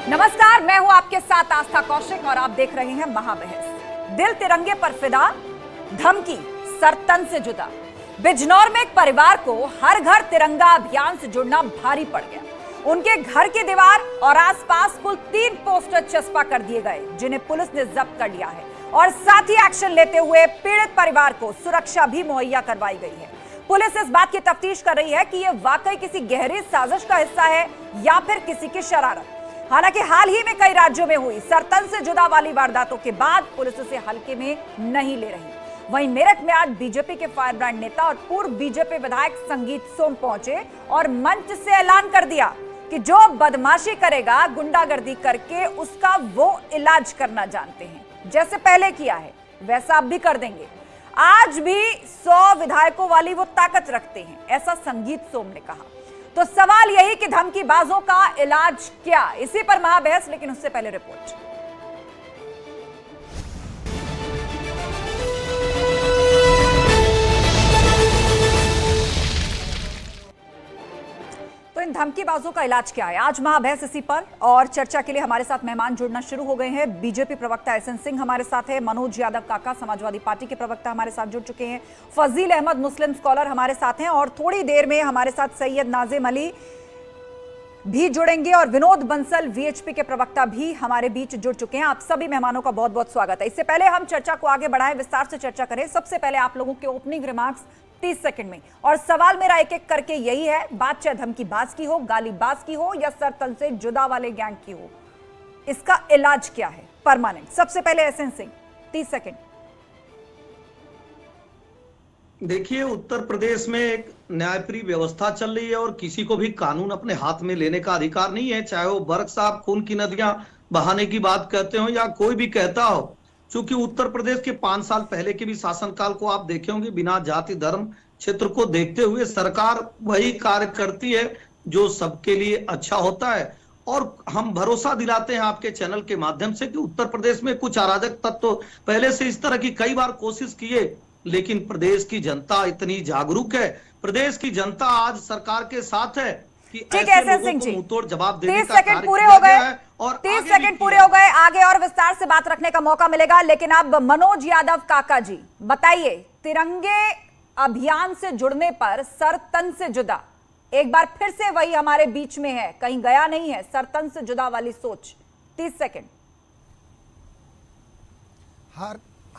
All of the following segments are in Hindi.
नमस्कार, मैं हूं आपके साथ आस्था कौशिक और आप देख रहे हैं महाबहस। दिल तिरंगे पर फिदा, धमकी सरतन से जुदा। बिजनौर में एक परिवार को हर घर तिरंगा अभियान से जुड़ना भारी पड़ गया। उनके घर की दीवार और आसपास कुल 3 पोस्टर चस्पा कर दिए गए, जिन्हें पुलिस ने जब्त कर लिया है और साथ ही एक्शन लेते हुए पीड़ित परिवार को सुरक्षा भी मुहैया करवाई गई है। पुलिस इस बात की तफ्तीश कर रही है कि यह वाकई किसी गहरी साजिश का हिस्सा है या फिर किसी की शरारत। हालांकि हाल ही में कई राज्यों में हुई सरतन से जुदा वाली वारदातों के बाद पुलिस इसे हल्के में नहीं ले रही। वहीं मेरठ में आज बीजेपी के फायर ब्रांड नेता और पूर्व बीजेपी विधायक संगीत सोम पहुंचे और मंच से ऐलान कर दिया कि जो बदमाशी करेगा गुंडागर्दी करके उसका वो इलाज करना जानते हैं। जैसे पहले किया है वैसा अब भी कर देंगे। आज भी 100 विधायकों वाली वो ताकत रखते हैं, ऐसा संगीत सोम ने कहा। तो सवाल यही कि धमकीबाजों का इलाज क्या, इसी पर महाबहस। लेकिन उससे पहले रिपोर्ट। तो इन धमकीबाजों का इलाज क्या है, आज महाबहस इसी पर। और चर्चा के लिए हमारे साथ मेहमान जुड़ना शुरू हो गए हैं। बीजेपी प्रवक्ता एसएन सिंह हमारे साथ है, मनोज यादव काका समाजवादी पार्टी के प्रवक्ता हमारे साथ जुड़ चुके हैं, फजील अहमद मुस्लिम स्कॉलर हमारे साथ हैं और थोड़ी देर में हमारे साथ सैयद नाजिम अली भी जुड़ेंगे और विनोद बंसल वीएचपी के प्रवक्ता भी हमारे बीच जुड़ चुके हैं। आप सभी मेहमानों का बहुत बहुत स्वागत है। इससे पहले हम चर्चा को आगे बढ़ाएं, विस्तार से चर्चा करें। सबसे पहले आप लोगों के ओपनिंग रिमार्क्स 30 सेकंड में, और सवाल मेरा एक एक करके यही है, बात चाहे धमकीबाज की हो, गालीबाज की हो या सरतन से जुदा वाले गैंग की हो, इसका इलाज क्या है परमानेंट। सबसे पहले एसएन सिंह 30 सेकंड। देखिए, उत्तर प्रदेश में एक न्यायप्रिय व्यवस्था चल रही है और किसी को भी कानून अपने हाथ में लेने का अधिकार नहीं है, चाहे वो बर्क साहब खून की नदियां बहाने की बात कहते हो या कोई भी कहता हो। चूंकि उत्तर प्रदेश के 5 साल पहले के भी शासनकाल को आप देखे होंगे, बिना जाति धर्म क्षेत्र को देखते हुए सरकार वही कार्य करती है जो सबके लिए अच्छा होता है। और हम भरोसा दिलाते हैं आपके चैनल के माध्यम से कि उत्तर प्रदेश में कुछ अराजक तत्व पहले से इस तरह की कई बार कोशिश किए, लेकिन प्रदेश की जनता इतनी जागरूक है, प्रदेश की जनता आज सरकार के साथ है कि ऐसे लोगों को मुंहतोड़ जवाब देने का कार्य पूरे हो गए और 30 सेकंड पूरे हो गए। आगे और विस्तार से बात रखने का मौका मिलेगा, लेकिन अब मनोज यादव काका जी बताइए, तिरंगे अभियान से जुड़ने पर सरतन से जुदा, एक बार फिर से वही हमारे बीच में है, कहीं गया नहीं है सरतन से जुदा वाली सोच। 30 सेकंड।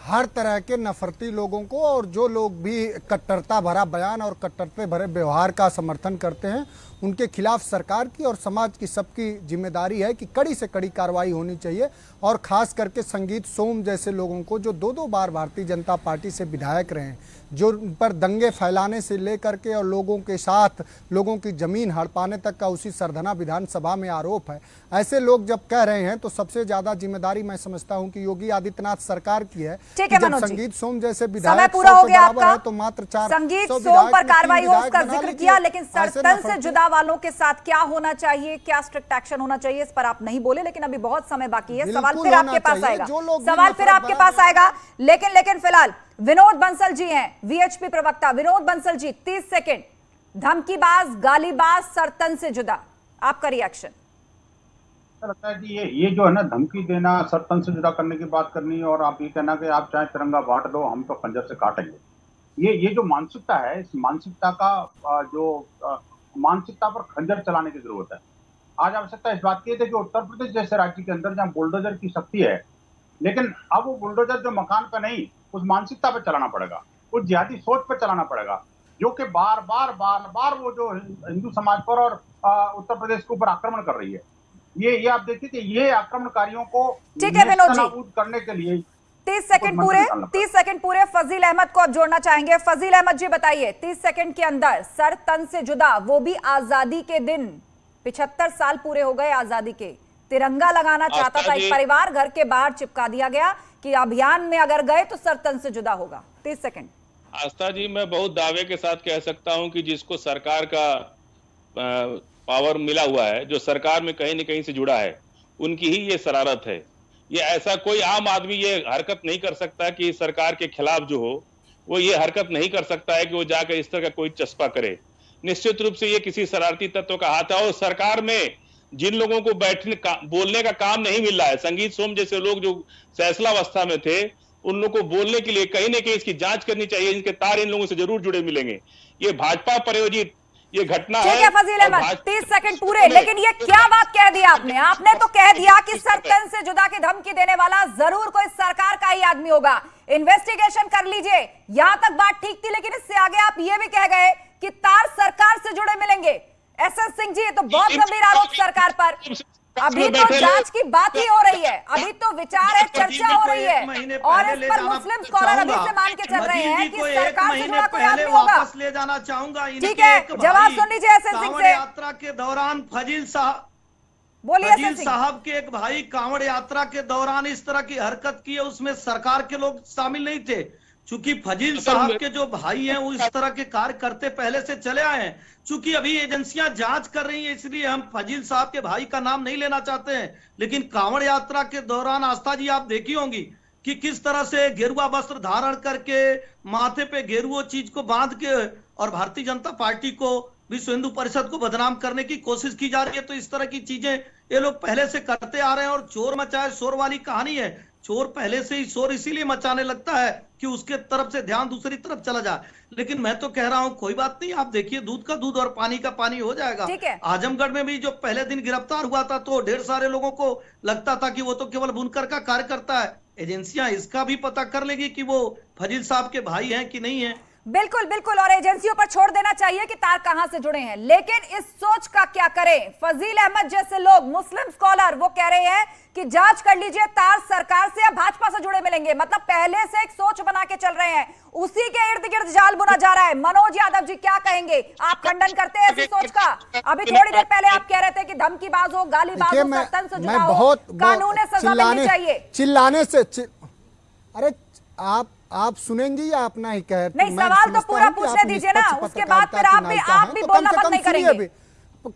हर तरह के नफरती लोगों को और जो लोग भी कट्टरता भरा बयान और कट्टरते भरे व्यवहार का समर्थन करते हैं, उनके खिलाफ सरकार की और समाज की सबकी जिम्मेदारी है कि कड़ी से कड़ी कार्रवाई होनी चाहिए। और खास करके संगीत सोम जैसे लोगों को, जो 2-2 बार भारतीय जनता पार्टी से विधायक रहे हैं, जो उन पर दंगे फैलाने से लेकर के और लोगों के साथ लोगों की जमीन हड़पाने तक का उसी सरधना विधानसभा में आरोप है, ऐसे लोग जब कह रहे हैं तो सबसे ज्यादा जिम्मेदारी मैं समझता हूं कि योगी आदित्यनाथ सरकार की है। जब संगीत सोम जैसे विधायक पूरा हो गया आपका, तो मात्र 4 संगीत सोम पर कार्रवाई हो उसका जिक्र किया, लेकिन सरतन से जुदा वालों के साथ क्या होना चाहिए, क्या स्ट्रिक्ट एक्शन होना चाहिए, इस पर आप नहीं बोले। लेकिन अभी बहुत समय बाकी है, सवाल फिर आपके पास आएगा, सवाल फिर आपके पास आएगा। लेकिन फिलहाल विनोद बंसल जी हैं, वीएचपी प्रवक्ता। विनोद बंसल जी 30 सेकंड। धमकीबाज, गालीबाज, सरतन से जुदा, आपका रिएक्शन। लगता है कि ये जो है ना, धमकी देना, सरतन से जुदा करने की बात करनी और आप ये कहना कि आप चाहे तिरंगा बांट दो, हम तो खंजर से काटेंगे, ये जो मानसिकता है, इस मानसिकता का मानसिकता पर खंजर चलाने की जरूरत है। आज आवश्यकता इस बात की है कि उत्तर प्रदेश जैसे राज्य के अंदर जहां बुलडोजर की शक्ति है, लेकिन अब वो बुलडोजर जो मकान पे नहीं, उस मानसिकता पे चलाना पड़ेगा, उस जिहादी सोच पे चलाना पड़ेगा, जो कि बार बार वो जो हिंदू समाज पर और उत्तर प्रदेश के ऊपर आक्रमण कर रही है। ये आप देखिए कि ये आक्रमणकारियों को नाबूद करने के लिए 30 सेकंड पूरे फजील अहमद को अब जोड़ना चाहेंगे। फजील अहमद जी बताइए, 30 सेकंड के अंदर सरतन से जुदा, वो भी आजादी के दिन, 75 साल पूरे हो गए आजादी के, तिरंगा लगाना चाहता था एक परिवार, घर के बाहर चिपका दिया गया कि अभियान में अगर गए तो सरतन से जुदा होगा। 30 सेकंड। आस्था जी, मैं बहुत दावे के साथ कह सकता हूं कि जिसको सरकार का पावर मिला हुआ है, जो सरकार में कहीं न कहीं से जुड़ा है, उनकी ही ये शरारत है। ये ऐसा कोई आम आदमी ये हरकत नहीं कर सकता कि सरकार के खिलाफ जो हो, वो ये हरकत नहीं कर सकता है कि वो जाकर इस तरह का कोई चस्पा करे। निश्चित रूप से ये किसी शरारती तत्व का हाथ है और सरकार में जिन लोगों को बोलने का काम नहीं मिल रहा है, संगीत सोम जैसे लोग जो फैसलावस्था में थे, उन लोगों को बोलने के लिए कहीं ना कहीं इसकी जांच करनी चाहिए। इनके तार इन लोगों से जरूर जुड़े मिलेंगे। ये भाजपा प्रायोजित ये घटना है। ठीक है फजील अहमद, 30 सेकंड पूरे। लेकिन ये क्या बात कह दी आपने? आपने तो कह दिया कि सर तन से जुदा की धमकी देने वाला जरूर कोई सरकार का ही आदमी होगा, इन्वेस्टिगेशन कर लीजिए। यहां तक बात ठीक थी, लेकिन इससे आगे आप ये भी कह गए कि तार सरकार से जुड़े मिलेंगे। एसएस सिंह जी, ये तो बहुत गंभीर आरोप सरकार पर। अभी तो जांच की बात ही हो रही है, अभी तो विचार है, चर्चा हो रही है, और इस पर मुस्लिम स्कॉलर अभी से मान के चल रहे हैं कि सरकार से जुड़ा कोई आदमी होगा। वापस ले जाना चाहूंगा। ठीक है, जवाब सुन लीजिए एसएस सिंह से। यात्रा के दौरान फजील साहब के एक भाई कांवड़ यात्रा के दौरान इस तरह की हरकत की है, उसमें सरकार के लोग शामिल नहीं थे। चूंकि फजील साहब के जो भाई हैं वो इस तरह के कार्य करते पहले से चले आए हैं। चूंकि अभी एजेंसियां जांच कर रही हैं, इसलिए हम फजील साहब के भाई का नाम नहीं लेना चाहते हैं। लेकिन कांवड़ यात्रा के दौरान आस्था जी आप देखी होंगी कि किस तरह से गेरुआ वस्त्र धारण करके, माथे पे गेरुआ चीज को बांध के, और भारतीय जनता पार्टी को, विश्व हिंदू परिषद को बदनाम करने की कोशिश की जा रही है। तो इस तरह की चीजें ये लोग पहले से करते आ रहे हैं। और चोर मचाए शोर वाली कहानी है। चोर पहले से ही शोर इसीलिए मचाने लगता है कि उसके तरफ से ध्यान दूसरी तरफ चला जाए। लेकिन मैं तो कह रहा हूं कोई बात नहीं, आप देखिए दूध का दूध और पानी का पानी हो जाएगा। आजमगढ़ में भी जो पहले दिन गिरफ्तार हुआ था तो ढेर सारे लोगों को लगता था कि वो तो केवल बुनकर का कार्य करता है। एजेंसियां इसका भी पता कर लेगी कि वो फजील साहब के भाई हैं कि नहीं है। बिल्कुल बिल्कुल, और एजेंसियों पर छोड़ देना चाहिए कि तार कहां से जुड़े हैं। लेकिन इस सोच का क्या करें? फजील अहमद जैसे लोग, मुस्लिम स्कॉलर, वो कह रहे हैं कि जांच कर लीजिए, तार सरकार से या भाजपा से जुड़े मिलेंगे। मतलब पहले से एक सोच बना के चल रहे हैं, उसी के इर्द गिर्द जाल बुना जा रहा है। मनोज यादव जी क्या कहेंगे? आप खंडन करते हैं ऐसी सोच का? अभी थोड़ी देर पहले आप कह रहे थे कि धमकीबाज हो, गालीबाज हो, सत्तन से जुड़ा हो, कानून सजा मिलनी चाहिए। चिल्लाने से अरे आप सुनेंगी या अपना ही कह? नहीं, सवाल तो पूरा पूछने दीजिए ना, उसके बाद फिर आप भी बोलना बंद नहीं करेंगे।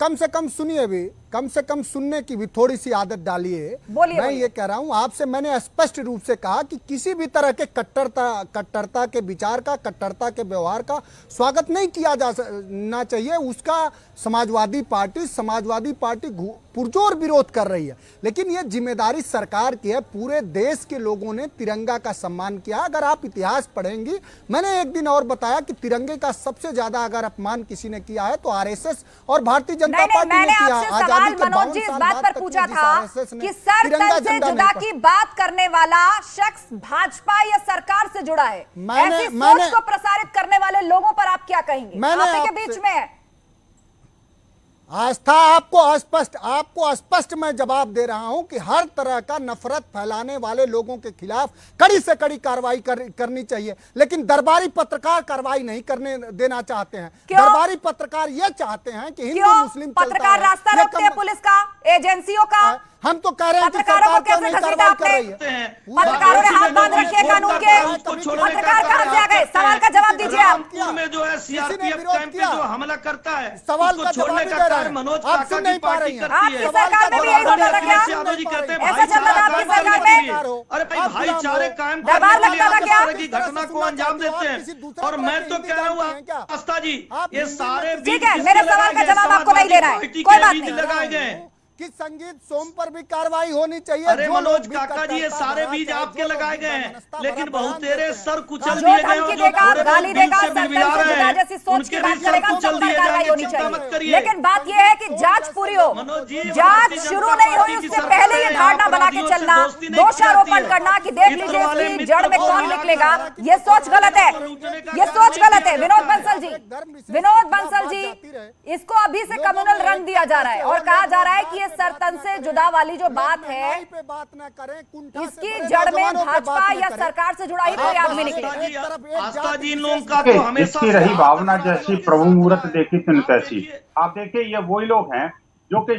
कम से कम सुनिए, भी कम से कम सुनने की भी थोड़ी सी आदत डालिए। मैं ये कह रहा हूं आपसे, मैंने स्पष्ट रूप से कहा कि किसी भी तरह के कट्टरता के विचार का, कट्टरता के व्यवहार का स्वागत नहीं किया जाना चाहिए। उसका समाजवादी पार्टी पुरजोर विरोध कर रही है। लेकिन ये जिम्मेदारी सरकार की है। पूरे देश के लोगों ने तिरंगा का सम्मान किया। अगर आप इतिहास पढ़ेंगी, मैंने एक दिन और बताया कि तिरंगे का सबसे ज्यादा अगर अपमान किसी ने किया है तो आरएसएस और भारतीय जनता पार्टी ने किया। मनोज जी इस बात पर पूछा था कि सर तन से जुदा की बात करने वाला शख्स भाजपा या सरकार से जुड़ा है, ऐसी सोच को प्रसारित करने वाले लोगों पर आप क्या कहेंगे? आप के बीच में है आस्था। आपको स्पष्ट मैं जवाब दे रहा हूं कि हर तरह का नफरत फैलाने वाले लोगों के खिलाफ कड़ी से कड़ी कार्रवाई करनी चाहिए। लेकिन दरबारी पत्रकार कार्रवाई नहीं करने देना चाहते हैं। दरबारी पत्रकार ये चाहते हैं कि हिंदू मुस्लिम पत्रकार रास्ता रोकते हैं, पुलिस का, एजेंसियों का। हम तो कह रहे हैं कि पत्रकारों को कैसे घसीटा आपने? पत्रकारों ने हाथ बांध रखे कानून के। पत्रकार कहां से आ गए? सवाल का जवाब दीजिए आप। में जो है सीआरपीएफ कैंप पे जो हमला करता है, सवाल का छोड़ने का कार्य मनोज काका की पार्टी करती है। आपकी सरकार में भी यही होता था क्या? यादव जी कहते हैं ऐसा चलता था आपकी सरकार में? अरे भाई, भाईचारे कायम करने के लिए आप इस तरह की घटना को अंजाम देते हैं। और मैं तो कह रहा हूँ आस्था जी, ये सारे ठीक है, मेरे सवाल का जवाब आपको नहीं देना है, कोई बात नहीं। लगाए गए कि संगीत सोम पर भी कार्रवाई होनी चाहिए। अरे मनोज काका जी, ये सारे बीज आपके लगाए गए हैं, लेकिन बहुतेरे सर कुचल दिए गए हैं। गाली देगा, जैसी सोच की बात करेगा, सब पर कार्रवाई होनी चाहिए। लेकिन बात यह है कि जांच पूरी हो। जांच शुरू नहीं हुई उससे पहले ये धारणा बना के चलना, दोषारोपण करना कि देख लीजिए इसकी जड़ में कौन निकलेगा, ये सोच गलत है। ये सोच गलत है। विनोद बंसल जी, इसको अभी से कम्युनल रंग दिया जा रहा है और कहा जा रहा है कि सर तन से जुदा वाली जो बात है, इसकी जड़ में भाजपा या सरकार से जुड़ा ही कोई आदमी निकले। आस्था जी, इन लोगों का तो हमेशा इसकी रही भावना जैसी प्रभु मुहूर्त देखी तिन तैसी। आप देखिए, ये वही लोग हैं जो कि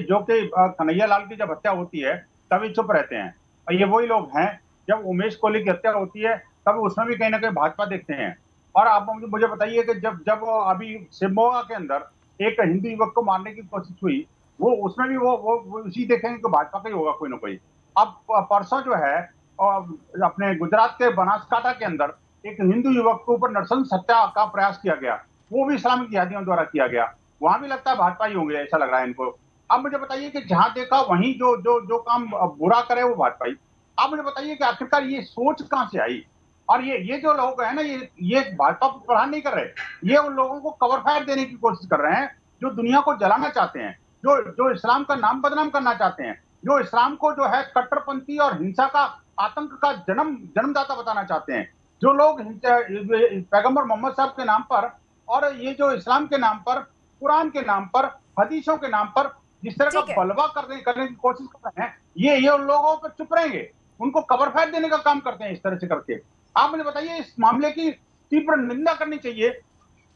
कन्हैया लाल की जब हत्या होती है तभी चुप रहते हैं, और ये वही लोग हैं जब उमेश कोहली की हत्या होती है तब उसमें भी कहीं ना कहीं भाजपा देखते हैं। और आप मुझे बताइए कि जब अभी शिवमोगा के अंदर एक हिंदू युवक को मारने की कोशिश हुई, वो उसमें भी वो उसी देखेंगे कि भाजपा का ही होगा कोई ना कोई। अब परसों जो है अपने गुजरात के बनासकांठा के अंदर एक हिंदू युवक के ऊपर नरसंस हत्या का प्रयास किया गया, वो भी इस्लामिक जिहादियों द्वारा किया गया। वहां भी लगता है भाजपा ही होंगे, ऐसा लग रहा है इनको। आप मुझे बताइए कि जहां देखा वहीं जो जो जो काम बुरा करे वो भाजपा ही। आप मुझे बताइए कि आखिरकार ये सोच कहां से आई। और ये जो लोग हैं ना, ये भाजपा को प्रहार नहीं कर रहे, ये उन लोगों को कवर फायर देने की कोशिश कर रहे हैं जो दुनिया को जलाना चाहते हैं, जो जो इस्लाम का नाम बदनाम करना चाहते हैं, जो इस्लाम को जो है कट्टरपंथी और हिंसा का आतंक का जन्मदाता बताना चाहते हैं, जो लोग पैगंबर मोहम्मद साहब के नाम पर और ये जो इस्लाम के नाम पर, कुरान के नाम पर, हदीसों के नाम पर जिस तरह का बलवा करने की कोशिश कर रहे हैं, ये उन लोगों पर चुप रहेंगे, उनको कवर फायर देने का काम करते हैं इस तरह से करके। आप मुझे बताइए, इस मामले की तीव्र निंदा करनी चाहिए,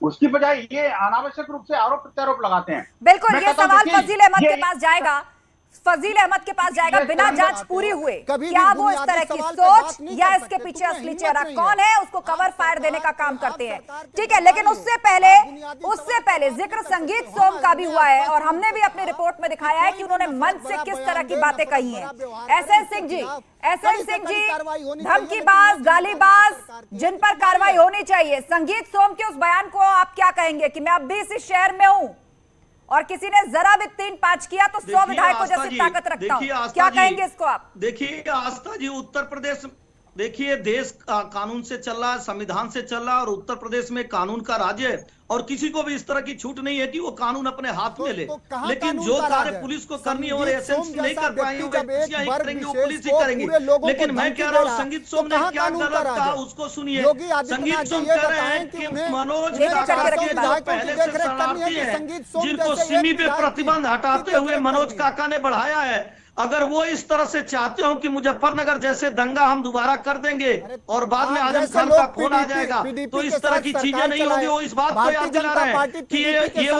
उसकी बजाय ये अनावश्यक रूप से आरोप प्रत्यारोप लगाते हैं। बिल्कुल, ये सवाल फजील अहमद के पास जाएगा, फजील अहमद के पास जाएगा। बिना जांच पूरी हुए क्या वो इस तरह की सोच या इसके पीछे असली चेहरा कौन है उसको कवर फायर देने का काम करते हैं? ठीक है, लेकिन उससे पहले जिक्र संगीत सोम का भी हुआ है और हमने भी अपनी रिपोर्ट में दिखाया है कि उन्होंने मंच से किस तरह की बातें कही हैं। एसएन सिंह जी धमकीबाज, गालीबाज, जिन पर कार्रवाई होनी चाहिए। संगीत सोम के उस बयान को आप क्या कहेंगे कि मैं अब भी इस शहर में हूं और किसी ने जरा भी 3-5 किया तो 100 विधायकों जैसी ताकत रखता हूं, क्या कहेंगे इसको आप? देखिए आस्था जी, उत्तर प्रदेश देखिए देश कानून से चल रहा है, संविधान से चल रहा है और उत्तर प्रदेश में कानून का राज्य है और किसी को भी इस तरह की छूट नहीं है कि वो कानून अपने हाथ में ले। लेकिन जो कार्य पुलिस को करनी है और एसएनसी नहीं कर पाएंगे करेंगे, वो पुलिस ही करेंगी। लेकिन मैं कह रहा हूँ संगीत सोम ने क्या गलत कहा उसको सुनिए। संगीत सोम कह रहे हैं कि मनोज काका के जो पहले से शरणार्थी हैं जिनको सिमी पे प्रतिबंध हटाते हुए मनोज काका ने बढ़ाया है, अगर वो इस तरह से चाहते हो कि मुजफ्फरनगर जैसे दंगा हम दोबारा कर देंगे और बाद में आजम खान का खून आ जाएगा, तो इस तरह की चीजें नहीं होगी। वो इस बात को याद दिला रहे हैं कि ये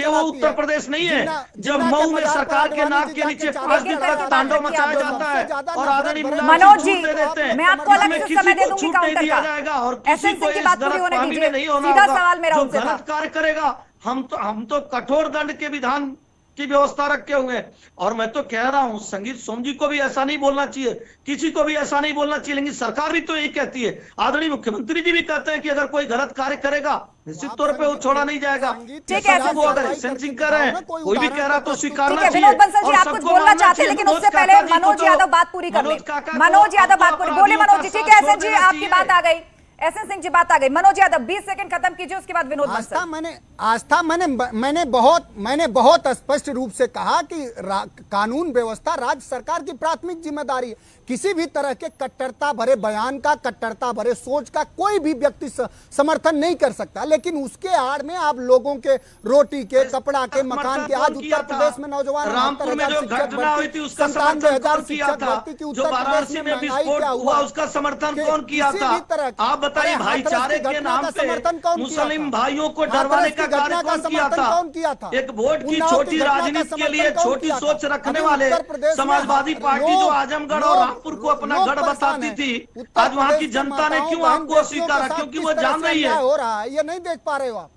वो उत्तर प्रदेश नहीं है जब मऊ में सरकार के नाक के नीचे 5 दिन तक तांडव मचाया जाता है और आदरणीय मनोज जी, दे देते हैं, मैं आपको अलग से समय दे दूंगी काउंटर का। जाएगा और किसी को इस गलतफहमी में नहीं होना होगा। जो गलत कार्य करेगा हम तो कठोर दंड के विधान की व्यवस्था रखे हुए हैं। और मैं तो कह रहा हूं संगीत सोम जी को भी ऐसा नहीं बोलना चाहिए, किसी को भी ऐसा नहीं बोलना चाहिए, लेकिन सरकार भी तो यही कहती है, आदरणीय मुख्यमंत्री जी भी कहते हैं कि अगर कोई गलत कार्य करेगा निश्चित तौर पे वो छोड़ा नहीं जाएगा। ठीक है, वो अगर सेंसिंग कर रहे हैं, कोई भी कह रहा तो स्वीकारना चाहिए। विनोद बंसल जी, आप कुछ बोलना चाहते हैं लेकिन उससे पहले मनोज यादव बात पूरी कर लें। मनोज यादव बात पूरी बोले। मनोज जी, ठीक है, एसएन जी आपकी बात आ गई, एसएन सिंह जी बात आ गई। मनोज यादव 20 सेकंड खत्म कीजिए, उसके बाद विनोद बंसल। मैंने बहुत स्पष्ट रूप से कहा कि कानून व्यवस्था राज्य सरकार की प्राथमिक जिम्मेदारी है। किसी भी तरह के कट्टरता भरे बयान का, कट्टरता भरे सोच का कोई भी व्यक्ति समर्थन नहीं कर सकता, लेकिन उसके आड़ में आप लोगों के रोटी के, कपड़ा के, मकान के, आज उत्तर प्रदेश में नौजवान 93,000 घटना हुई थी उसका समर्थन कौन किया था? जो वाराणसी में विस्फोट हुआ उसका समर्थन कौन किया था? आप बताइए, भाईचारे के नाम पे मुस्लिम भाइयों को डरवाने का कार्य कौन किया था? एक वोट की छोटी राजनीति के लिए छोटी सोच रखने वाले समाजवादी पार्टी जो आजमगढ़ और रामपुर को अपना गढ़ बताती थी, आज वहां की जनता ने क्यों आपको अस्वीकारा? क्योंकि वो जान रही है हो रहा है, ये नहीं देख पा रहे हो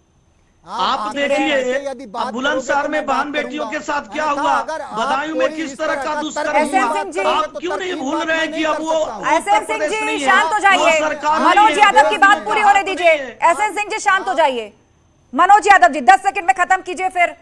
आप देखिए बुलंदशहर में बहन बेटियों के साथ क्या हुआ, बदायूं में किस तरह का दुष्कर्म हुआ, आप क्यों नहीं भूल रहे हैं कि अब वो एसएन सिंह जी शांत हो जाइए, मनोज यादव की बात पूरी होने दीजिए। एसएन सिंह जी शांत हो जाइए। मनोज यादव जी 10 सेकंड में खत्म कीजिए, फिर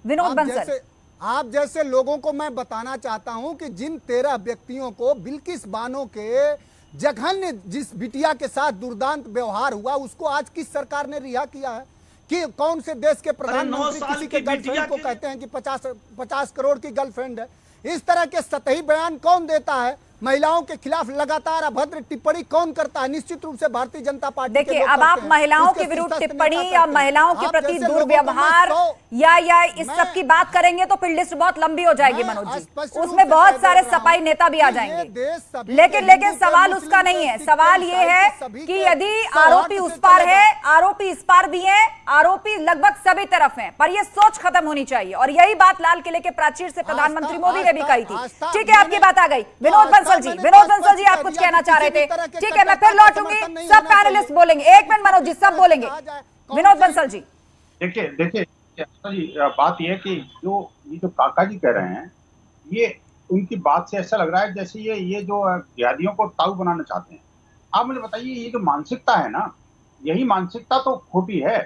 विनोद बंसल। आप जैसे लोगों को मैं बताना चाहता हूं कि जिन 13 व्यक्तियों को बिल्किस बानो के जघन्य जिस बिटिया के साथ दुर्दांत व्यवहार हुआ उसको आज किस सरकार ने रिहा किया है? कि कौन से देश के प्रधानमंत्री किसी के गर्लफ्रेंड को कहते हैं कि 50 करोड़ की गर्लफ्रेंड है? इस तरह के सतही बयान कौन देता है? महिलाओं के खिलाफ लगातार अभद्र टिप्पणी कौन करता है? निश्चित रूप से भारतीय जनता पार्टी। देखिए, अब आप महिलाओं के विरुद्ध टिप्पणी या महिलाओं के प्रति दुर्व्यवहार या इस सब की बात करेंगे तो फिर लिस्ट बहुत लंबी हो जाएगी मनोज जी, उसमें बहुत सारे सपाई नेता भी आ जाएंगे। लेकिन सवाल उसका नहीं है, सवाल ये है कि यदि आरोपी उस पार है, आरोपी इस पार भी है, आरोपी लगभग सभी तरफ है, पर यह सोच खत्म होनी चाहिए। और यही बात लाल किले के प्राचीर से प्रधानमंत्री मोदी ने भी कही थी। ठीक है, आपकी बात आ गई। विनोद बंसल जी आप कुछ कहना चाह रहे थे? ठीक है, मैं फिर लौटूंगी, सब पैनलिस्ट बोलेंगे। 1 मिनट मनोज जी, सब बोलेंगे। विनोद बंसल जी देखिए जी, बात यह है कि ये जो काका जी कह रहे हैं, ये उनकी बात से ऐसा लग रहा है जैसे ये जो जिहादियों को ताऊ बनाना चाहते हैं। आप मुझे बताइए, ये जो मानसिकता है ना, यही मानसिकता तो खोटी है।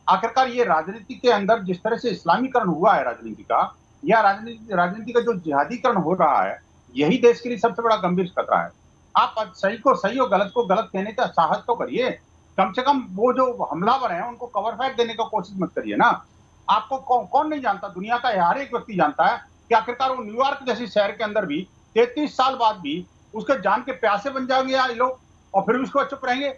आखिरकार ये राजनीति के अंदर जिस तरह से इस्लामीकरण हुआ है राजनीति का, या राजनीति का जो जिहादीकरण हो रहा है, यही देश के लिए सबसे बड़ा गंभीर खतरा है। आप सही को सही और गलत को गलत कहने का साहस तो करिए, कम से कम वो जो हमलावर हैं उनको कवर फायर देने का कोशिश मत करिए ना। आपको कौन नहीं जानता, दुनिया का हर एक व्यक्ति जानता है कि आखिरकार वो न्यूयॉर्क जैसी शहर के अंदर भी 33 साल बाद भी उसके जान के प्यासे बन जाएंगे ये लोग, और फिर भी उसको चुप रहेंगे।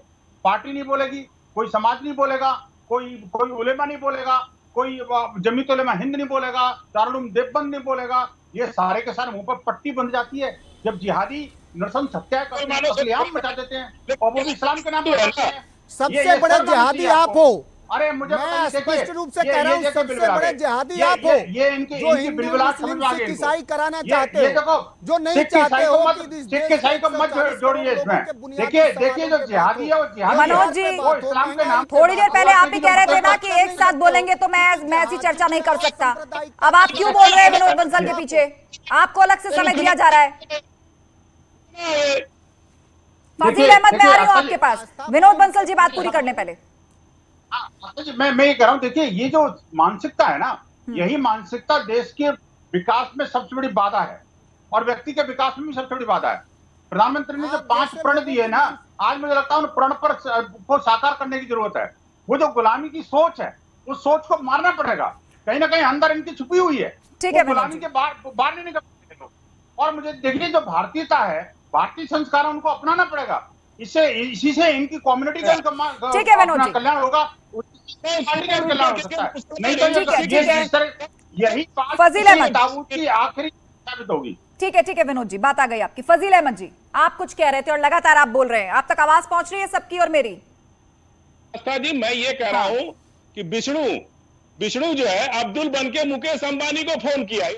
पार्टी नहीं बोलेगी, कोई समाज नहीं बोलेगा, कोई उलेमा नहीं बोलेगा, कोई जमीयत उलेमा हिंद नहीं बोलेगा, दारुल उलूम देवबंद नहीं बोलेगा। ये सारे के सारे मुंह पर पट्टी बन जाती है जब जिहादी नरसंस हत्या मचा देते हैं, और वो भी इस्लाम के नाम पर। सबसे बड़े जिहादी आप हो। अरे मुझे मैं स्पष्ट रूप से कह रहा हूँ, सबसे बड़े जिहादी आप हो जो हिंदू मुस्लिम सिख ईसाई कराना चाहते हो, जो नहीं चाहते हो कि सिख ईसाई को मत जोड़िए इसमें। देखिए जो जिहादी है वो जिहादी। मनोज जी, इस्लाम के नाम थोड़ी देर पहले आप ही कह रहे थे ना कि एक साथ बोलेंगे तो मैं ऐसी चर्चा नहीं कर सकता। अब आप क्यों बोल रहे हैं विनोद बंसल के पीछे? आपको अलग से समय दिया जा रहा है। फजील अहमद, मैं आ रही हूँ आपके पास। विनोद बंसल जी बात पूरी करने पहले। मैं ये कह रहा हूं, देखिए ये जो मानसिकता है ना, यही मानसिकता देश के विकास में सबसे बड़ी बाधा है और व्यक्ति के विकास में भी सबसे बड़ी बाधा है। प्रधानमंत्री ने जो 5 प्रण दिए ना, आज मुझे लगता है उन प्रण पर को साकार करने की जरूरत है। वो जो गुलामी की सोच है, उस सोच को मारना पड़ेगा। कहीं ना कहीं अंदर इनकी छुपी हुई है, ठीक है, गुलामी के बाहर नहीं निकल सकते लोग। और मुझे देखिए जो भारतीयता है, भारतीय संस्कार उनको अपनाना पड़ेगा। इसी से इनकी कम्युनिटी का कल्याण होगा, कल्याण हो सकता है। नहीं तो यही फजील अहमद की आखिरी साबित होगी। ठीक है विनोद जी, बात आ गई आपकी। फजील अहमद जी, आप कुछ कह रहे थे और लगातार आप बोल रहे हैं, आप तक आवाज पहुंच रही है सबकी और मेरी? जी, मैं ये कह रहा हूं कि विष्णु जो है अब्दुल बन के मुकेश अंबानी को फोन किया।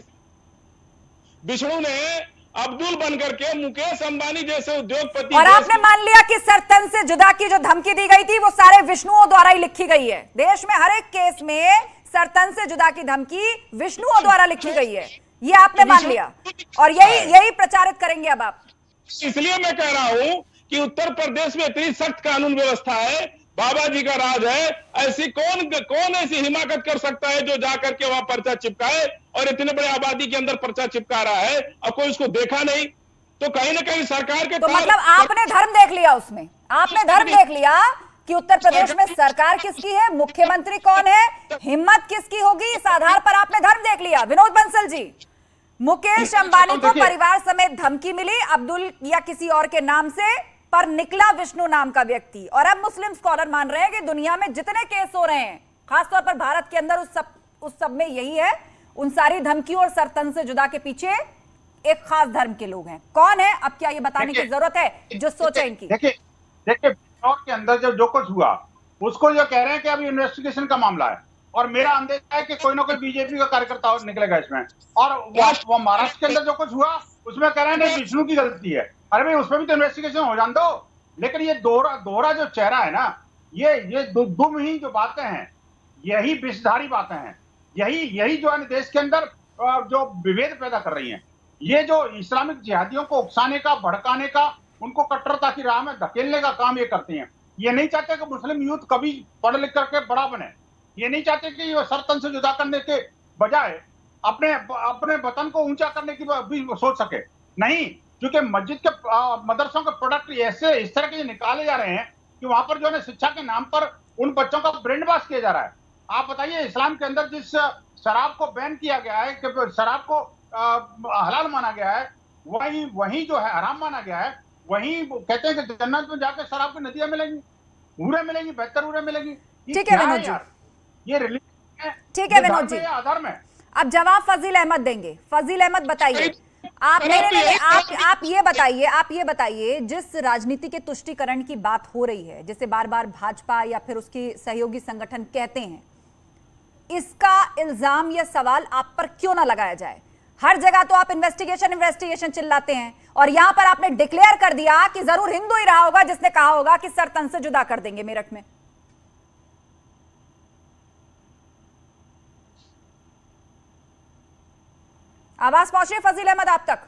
विष्णु ने अब्दुल बनकर के मुकेश अंबानी जैसे उद्योगपति, और आपने मान लिया कि सरतन से जुदा की जो धमकी दी गई थी वो सारे विष्णुओं द्वारा ही लिखी गई है। देश में हर एक केस में सरतन से जुदा की धमकी विष्णुओं द्वारा लिखी गई है, ये आपने मान लिया और यही प्रचारित करेंगे अब आप। इसलिए मैं कह रहा हूं कि उत्तर प्रदेश में इतनी सख्त कानून व्यवस्था है, बाबा जी का राज है, ऐसी कौन ऐसी हिमाकत कर सकता है जो जाकर के वहां पर्चा चिपकाए, और इतने बड़े आबादी के अंदर पर्चा चिपका रहा है और कोई उसको देखा नहीं। तो कहीं ना कहीं सरकार के तो मतलब आपने धर्म देख लिया, उसमें आपने धर्म देख लिया कि उत्तर प्रदेश में सरकार किसकी है, मुख्यमंत्री कौन है, हिम्मत किसकी होगी, इस आधार पर आपने धर्म देख लिया। विनोद बंसल जी, मुकेश अंबानी को परिवार समेत धमकी मिली अब्दुल या किसी और के नाम से, पर निकला विष्णु नाम का व्यक्ति। और अब मुस्लिम स्कॉलर मान रहे हैं कि दुनिया में जितने केस हो रहे हैं, खासतौर पर भारत के अंदर, उस सब में यही है, उन सारी धमकियों और सरतन से जुदा के पीछे एक खास धर्म के लोग हैं। कौन है, अब क्या ये बताने की जरूरत है? जो सोच है इनकी। देखिए बिजनौर के अंदर जो कुछ हुआ उसको जो कह रहे हैं कि अभी इन्वेस्टिगेशन का मामला है, और मेरा अंदेशा है कि कोई ना कोई बीजेपी का कार्यकर्ता निकलेगा इसमें। और वो महाराष्ट्र के अंदर जो कुछ हुआ उसमें कह रहे हैं नहीं विष्णु की गलती है। अरे भाई उसमें भी तो इन्वेस्टिगेशन हो जान दो। लेकिन ये दोहरा जो चेहरा है ना, ये दुमहीन जो बातें हैं, यही विषधारी बातें हैं, यही जो है देश के अंदर जो विभेद पैदा कर रही हैं। ये जो इस्लामिक जिहादियों को उकसाने का, भड़काने का, उनको कट्टरता की राह में धकेलने का काम ये करती हैं। ये नहीं चाहते कि मुस्लिम यूथ कभी पढ़ लिख करके बड़ा बने। ये नहीं चाहते कि ये सरतन से जुदा करने के बजाय अपने वतन को ऊंचा करने की भी सोच सके। नहीं, क्योंकि मस्जिद के मदरसों के प्रोडक्ट ऐसे इस तरह के निकाले जा रहे हैं कि वहां पर जो है शिक्षा के नाम पर उन बच्चों का ब्रेन वॉश किया जा रहा है। आप बताइए, इस्लाम के अंदर जिस शराब को बैन किया गया है, कि शराब को हलाल माना गया है, वही जो है हराम माना गया है, वही कहते हैं कि जन्नत में जाकर शराब की नदियां मिलेंगी, हूरें मिलेंगी, बेहतर हूरें मिलेगी। ठीक है विनोद जी, ये रिलीजन है, ठीक है विनोद जी, अधर्म है। अब जवाब फजील अहमद देंगे। फजील अहमद बताइए, आप ये बताइए जिस राजनीति के तुष्टीकरण की बात हो रही है, जिसे बार बार भाजपा या फिर उसकी सहयोगी संगठन कहते हैं, इसका इल्जाम या सवाल आप पर क्यों ना लगाया जाए? हर जगह तो आप इन्वेस्टिगेशन चिल्लाते हैं, और यहां पर आपने डिक्लेयर कर दिया कि जरूर हिंदू ही रहा होगा जिसने कहा होगा कि सरतन से जुदा कर देंगे मेरठ में। आवाज पहुंच रही है फजील अहमद आप तक?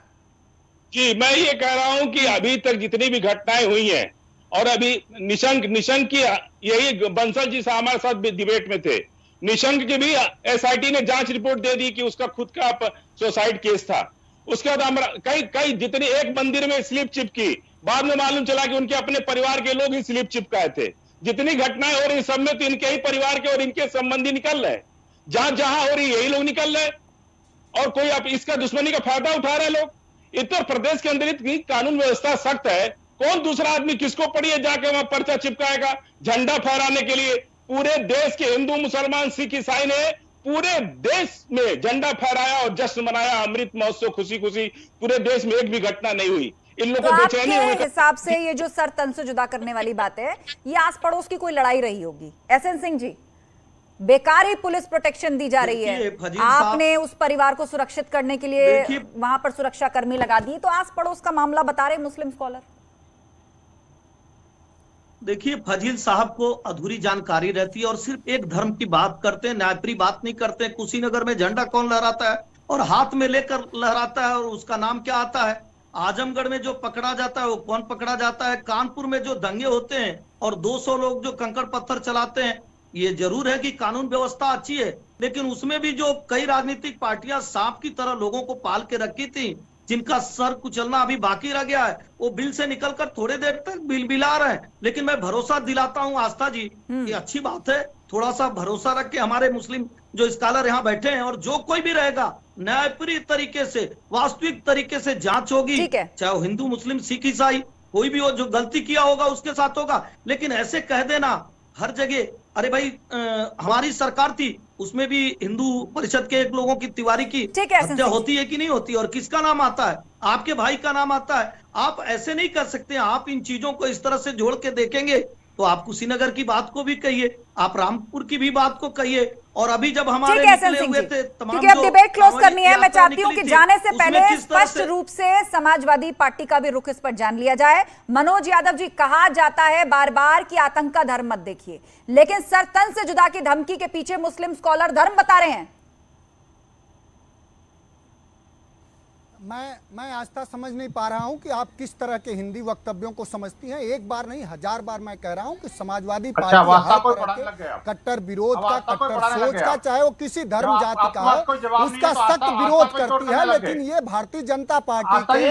जी, मैं ये कह रहा हूं कि अभी तक जितनी भी घटनाएं हुई हैं, और अभी निशंक की यही बंसल जी से हमारे साथ भी डिबेट में थे, निशंक की भी एसआईटी ने जांच रिपोर्ट दे दी कि उसका खुद का सुसाइड केस था। उसके बाद कई जितनी एक मंदिर में स्लिप चिपकी, बाद में मालूम चला कि उनके अपने परिवार के लोग ही स्लिप चिपकाए थे। जितनी घटनाएं हो रही सब में तो इनके ही परिवार के और इनके संबंधी निकल रहे, जहां हो रही यही लोग निकल रहे, और कोई अब इसका दुश्मनी का फायदा उठा रहे लोग। उत्तर प्रदेश के अंदर इतनी कानून व्यवस्था सख्त है, कौन दूसरा आदमी किसको पड़ी है जाके वहां पर्चा चिपकाएगा झंडा फहराने के लिए? पूरे देश के हिंदू, मुसलमान, सिख, ईसाई ने पूरे देश में झंडा फहराया और जश्न मनाया, अमृत महोत्सव, खुशी खुशी। पूरे देश में एक भी घटना नहीं हुई। इन लोगों को बेचैनी हुई। आपके हिसाब से ये जो सर तन से जुदा करने वाली बात है, ये आस पड़ोस की कोई लड़ाई रही होगी? एसएन सिंह जी, बेकार ही पुलिस प्रोटेक्शन दी जा रही है, आपने उस परिवार को सुरक्षित करने के लिए वहां पर सुरक्षा कर्मी लगा दिए, तो आस पड़ोस का मामला बता रहे मुस्लिम स्कॉलर। देखिए, फजील साहब को अधूरी जानकारी रहती है और सिर्फ एक धर्म की बात करते हैं, न्यायप्रिय बात नहीं करते। कुशीनगर में झंडा कौन लहराता है और हाथ में लेकर लहराता है और उसका नाम क्या आता है? आजमगढ़ में जो पकड़ा जाता है वो कौन पकड़ा जाता है? कानपुर में जो दंगे होते हैं और 200 लोग जो कंकड़ पत्थर चलाते हैं, ये जरूर है कि कानून व्यवस्था अच्छी है, लेकिन उसमें भी जो कई राजनीतिक पार्टियां सांप की तरह लोगों को पाल के रखी थी, जिनका सर कुचलना अभी बाकी रह गया है, वो बिल से निकलकर थोड़े देर तक बिल बिला रहे हैं। लेकिन मैं भरोसा दिलाता हूं आस्था जी कि अच्छी बात है, थोड़ा सा भरोसा रख के हमारे मुस्लिम जो स्कॉलर यहाँ बैठे हैं, और जो कोई भी रहेगा न्यायप्रिय तरीके से, वास्तविक तरीके से जांच होगी, चाहे वो हिंदू, मुस्लिम, सिख, ईसाई कोई भी हो, जो गलती किया होगा उसके साथ होगा। लेकिन ऐसे कह देना हर जगह, अरे भाई हमारी सरकार थी उसमें भी हिंदू परिषद के एक लोगों की, तिवारी की हत्या होती है कि नहीं होती, और किसका नाम आता है? आपके भाई का नाम आता है। आप ऐसे नहीं कर सकते। आप इन चीजों को इस तरह से जोड़ के देखेंगे तो आप कुशीनगर की बात को भी कहिए, आप रामपुर की भी बात को कहिए, और अभी जब हमारे निकले हुए थे तमाम, अब डिबेट क्लोज करनी है, मैं चाहती हूँ कि जाने से पहले स्पष्ट रूप से समाजवादी पार्टी का भी रुख इस पर जान लिया जाए। मनोज यादव जी, कहा जाता है बार बार कि आतंक का धर्म मत देखिए, लेकिन सर तन से जुदा की धमकी के पीछे मुस्लिम स्कॉलर धर्म बता रहे हैं। मैं आस्था समझ नहीं पा रहा हूं कि आप किस तरह के हिंदी वक्तव्यों को समझती हैं। एक बार नहीं, 1000 बार मैं कह रहा हूं कि समाजवादी पार्टी हर तरह के कट्टर विरोध का, कट्टर सोच का, चाहे वो किसी धर्म जाति का हो, उसका सख्त विरोध करती है। लेकिन ये भारतीय जनता पार्टी के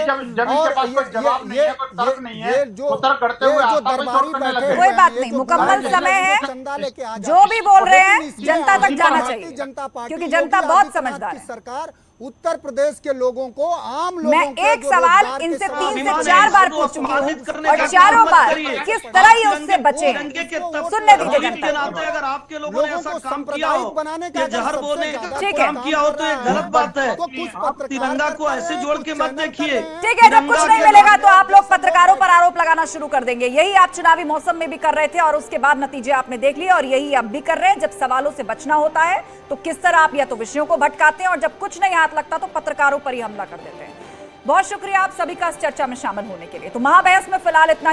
और ये जो दरबारी बैठे, कोई बात नहीं, मुकम्मल समय है, चंदा लेके आ जो भी बोल रहे हैं जनता तक जाना चाहिए, जनता पार्टी, क्योंकि जनता बहुत समझदार है। सरकार उत्तर प्रदेश के लोगों को, आम लोगों मैं एक सवाल इनसे 3 से 4 बार पूछ चुकी हूँ और चारों बार किस तरह ये उससे बचे। सुनने दीजिए जनता। अगर आपके लोगों ने ऐसा काम किया हो, बनाने का जहर बोलने का ठीक है, काम किया हो, तो ये गलत बात है। तिरंगा को ऐसे जोड़ के मत देखिए। ठीक है, जब कुछ नहीं मिलेगा तो आप लोग पत्रकारों पर आरोप लगाना शुरू कर देंगे। यही आप चुनावी मौसम में भी कर रहे थे और उसके बाद नतीजे आपने देख लिए, और यही अब भी कर रहे हैं। जब सवालों से बचना होता है तो किस तरह आप या तो विषयों को भटकाते हैं, और जब कुछ नहीं हाथ लगता तो पत्रकारों पर ही हमला कर देते हैं। बहुत शुक्रिया आप सभी का इस चर्चा में शामिल होने के लिए। तो महाबहस में फिलहाल इतना ही।